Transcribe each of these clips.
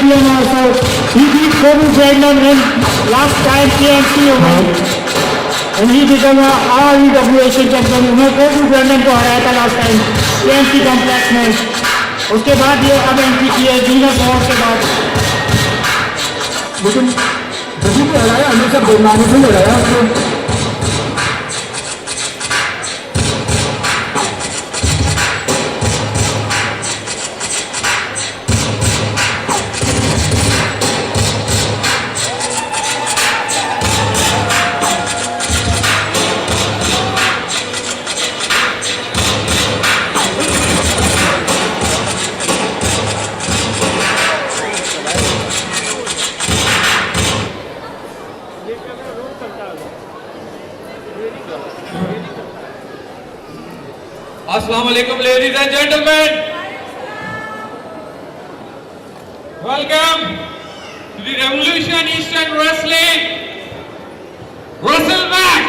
champion also. He beat Kobe Bryant in last time KMC event. And he became a REW Asian champion. उन्होंने कोबी Bryant को हराया था last time KMC complex में. उसके बाद ये अब एंट्री की है जीनस वॉर के बाद. लेकिन जब भी हराया हमेशा बेमानी से हराया उसको. Assalamu alaikum, ladies and gentlemen. Welcome to the Revolution Eastern Wrestling WrestleMax.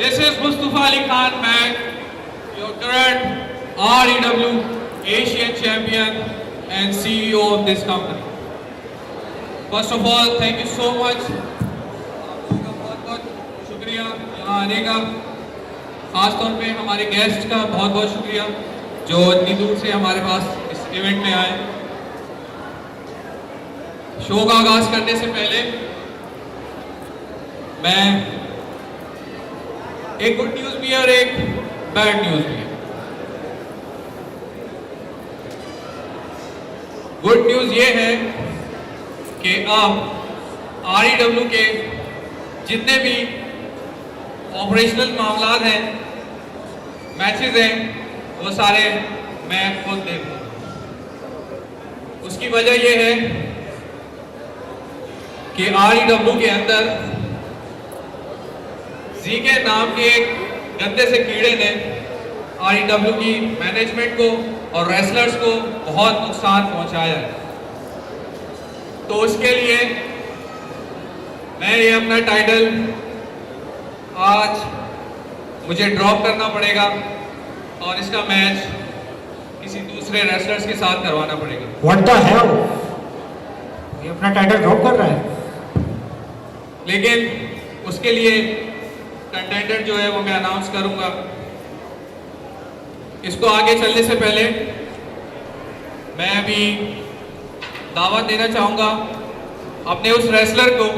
This is Mustafa Ali Khan Mag, your current REW Asian champion and CEO of this company. First of all, thank you so much. आपका बहुत-बहुत शुक्रिया यहाँ आने का. खास तौर पे हमारे गेस्ट का बहुत बहुत शुक्रिया जो इतनी दूर से हमारे पास इस इवेंट में आए. शो का आगाज करने से पहले मैं एक गुड न्यूज़ भी है और एक बैड न्यूज़ भी है. गुड न्यूज़ ये है कि अब REW के जितने भी ऑपरेशनल मामलात हैं, मैचेस हैं, वो सारे मैं खुद देखूंगा. उसकी वजह ये है कि REW के अंदर ZK नाम के एक गंदे से कीड़े ने REW की मैनेजमेंट को और रेसलर्स को बहुत नुकसान पहुंचाया है. तो उसके लिए मैं ये अपना टाइटल आज मुझे ड्रॉप करना पड़ेगा और इसका मैच किसी दूसरे रेसलर्स के साथ करवाना पड़ेगा. What the hell? ये अपना टाइटल ड्रॉप कर रहा है. लेकिन उसके लिए कंटेंडर जो है वो मैं अनाउंस करूंगा. इसको आगे चलने से पहले मैं अभी दावत देना चाहूंगा अपने उस रेसलर को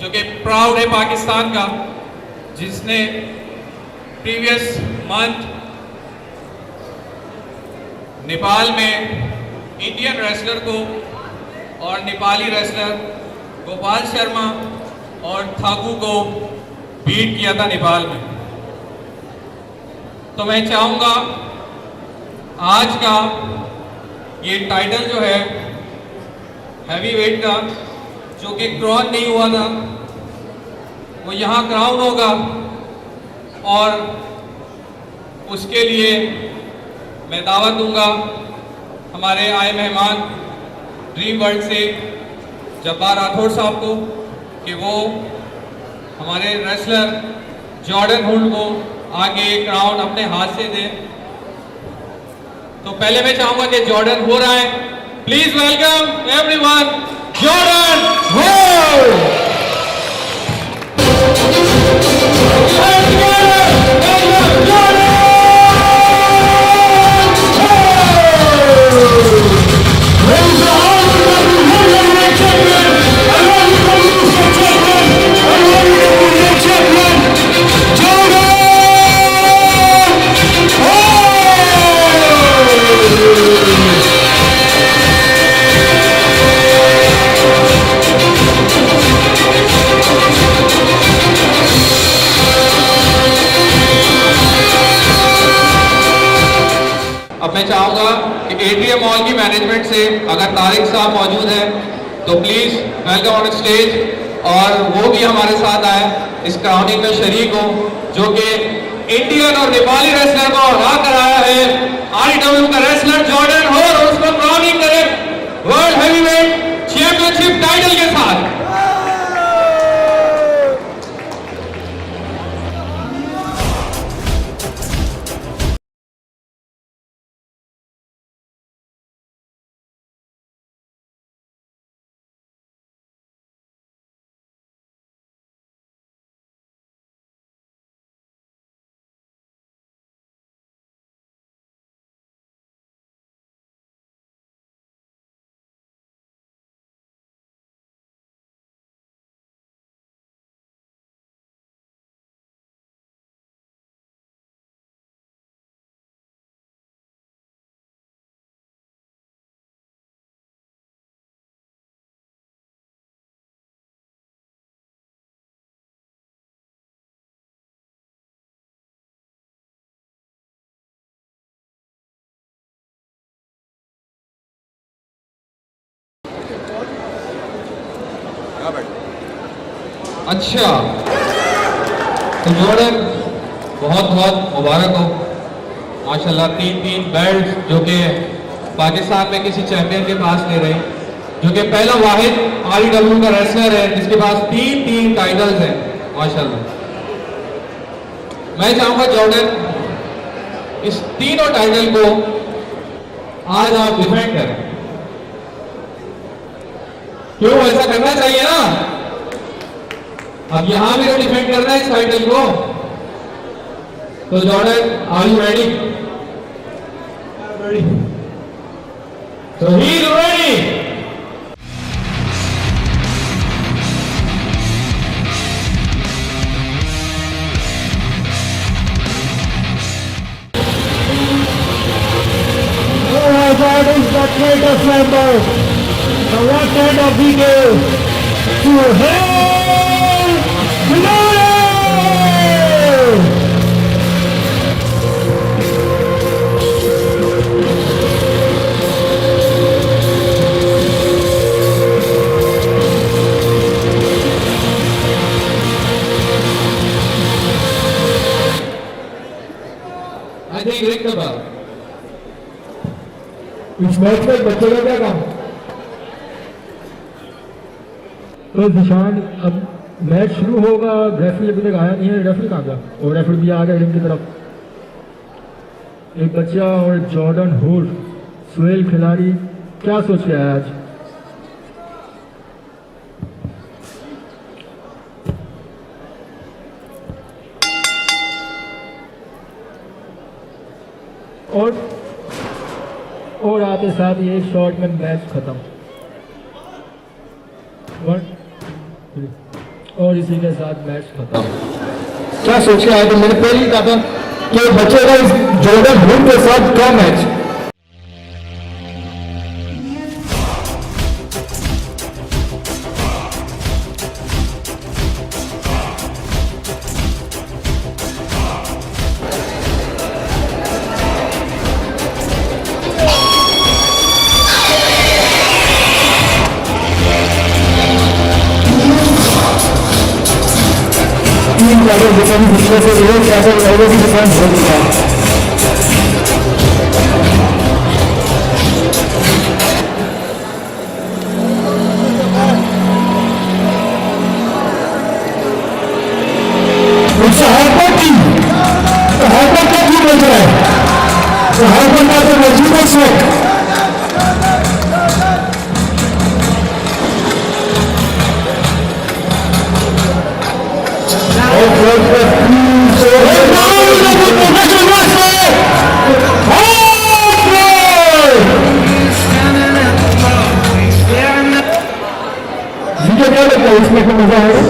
जो कि प्राउड है पाकिस्तान का, जिसने प्रीवियस मंथ नेपाल में इंडियन रेसलर को और नेपाली रेसलर गोपाल शर्मा और ठाकू को बीट किया था नेपाल में. तो मैं चाहूंगा आज का ये टाइटल जो है हैवी वेट का, जो कि क्राउन नहीं हुआ था, वो यहाँ क्राउन होगा. और उसके लिए मैं दावत दूंगा हमारे आए मेहमान ड्रीम वर्ल्ड से जब्बार राठौड़ साहब को कि वो हमारे रेसलर जॉर्डन हुड को आगे क्राउन अपने हाथ से दें. तो पहले मैं चाहूंगा कि जॉर्डन हो रहा है. Please welcome everyone Jordan hood. अब मैं चाहूंगा कि एटीएम मॉल की मैनेजमेंट से अगर तारिक साहब मौजूद हैं तो प्लीज वेलकम ऑन स्टेज, और वो भी हमारे साथ आए इस क्राउनिंग में शरीक हो, जो कि इंडियन और नेपाली रेसलर को हरा कराया है. REW का रेसलर जॉर्डन हो और उसको क्राउनिंग करे वर्ल्ड हेवीवेट चैंपियनशिप टाइटल के साथ. अच्छा, तो जॉर्डन बहुत बहुत मुबारक हो माशाल्लाह। 3 बेल्ट जो कि पाकिस्तान में किसी चैंपियन के पास नहीं रहे, जो कि पहला वाहिद REW का रेसलर है जिसके पास 3 टाइटल्स हैं माशाल्लाह। मैं चाहूंगा जॉर्डन इस तीनों टाइटल को आज आप डिफेंड करें। क्यों, ऐसा करना चाहिए ना। अब यहां भी तो डिफेंड करना है इस टाइटल को। तो Jordan, are you ready? So he's ready. That is the greatest member, the left hand of VK to Hail Glory! I think ring the bell. इस मैच में बच्चे का क्या काम? तो निशान, अब मैच शुरू होगा, रेफरी अभी तक आया नहीं है। रेफरी कहाँ गया? और रेफरी भी आ गया रिंग की तरफ। एक बच्चा और जॉर्डन हुड, सुहेल खिलाड़ी, क्या सोच के आया आज? और आते साथ ये शॉट में मैच खत्म। और इसी के साथ मैच खत्म। क्या सोच के आए थे? मैंने पहले ही कहा था कि बच्चे का इस जॉर्डन हुड के साथ क्या मैच। इसमें मजा आएगा।